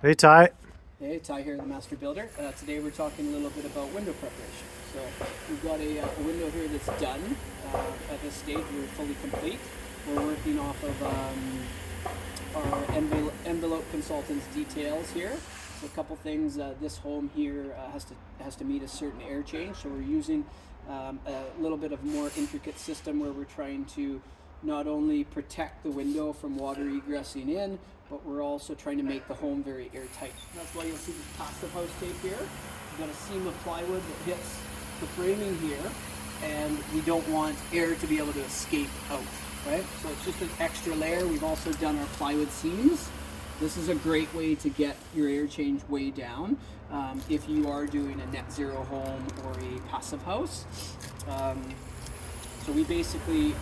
Hey Ty. Hey, Ty here, the Master Builder. Today we're talking a little bit about window preparation. So we've got a window here that's done. At this stage, we're fully complete. We're working off of our envelope consultant's details here. So a couple things. This home here has to meet a certain air change. So we're using a little bit of more intricate system where we're trying to not only protect the window from water egressing in, but we're also trying to make the home very airtight. That's why you'll see this passive house tape here. We've got a seam of plywood that hits the framing here, and we don't want air to be able to escape out, right? So it's just an extra layer. We've also done our plywood seams. This is a great way to get your air change way down if you are doing a net zero home or a passive house. So we basically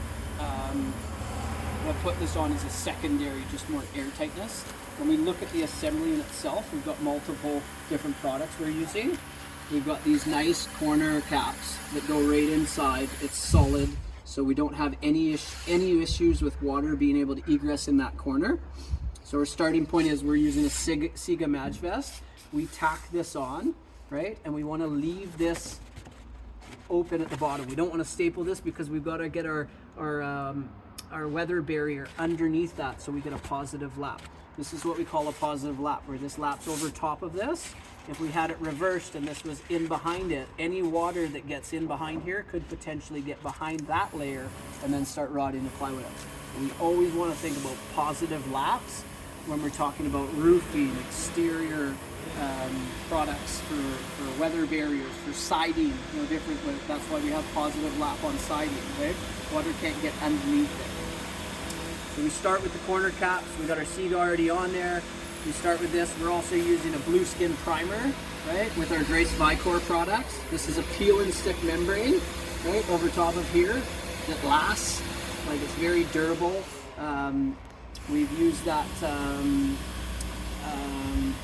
what put this on as a secondary, just more air tightness. When we look at the assembly in itself, we've got multiple different products we're using. We've got these nice corner caps that go right inside. It's solid, so we don't have any issues with water being able to egress in that corner. So our starting point is we're using a Siga Match Vest. We tack this on, right? And we want to leave this open at the bottom. We don't want to staple this because we've got to get our weather barrier underneath that so we get a positive lap. This is what we call a positive lap, where this laps over top of this. If we had it reversed and this was in behind it, any water that gets in behind here could potentially get behind that layer and then start rotting the plywood out. And we always want to think about positive laps when we're talking about roofing, exterior products for weather barriers, for siding, different. That's why we have positive lap on siding, right? Water can't get underneath it. So we start with the corner caps. We got our Siga already on there. We start with this. We're also using a blue skin primer, right, with our Grace Vicor products. This is a peel and stick membrane, right, over top of here that lasts. Like, it's very durable. We've used that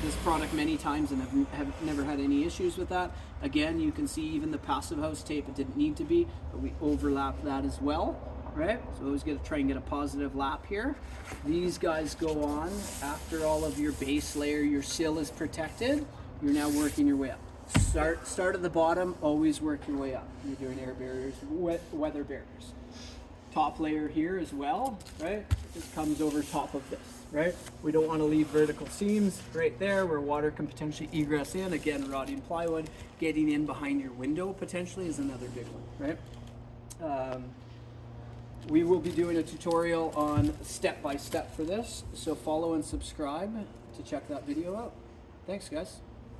this product many times and have never had any issues with that. Again, you can see even the passive house tape, it didn't need to be, but we overlap that as well, right? So always got to try and get a positive lap here. These guys go on after all of your base layer, your sill is protected. You're now working your way up. Start at the bottom, always work your way up. You're doing air barriers, weather barriers. Top layer here as well, right? This comes over top of this, right? We don't want to leave vertical seams right there where water can potentially egress in. Again, rotting plywood, getting in behind your window potentially is another big one, right? We will be doing a tutorial on step by step for this, so follow and subscribe to check that video out. Thanks, guys.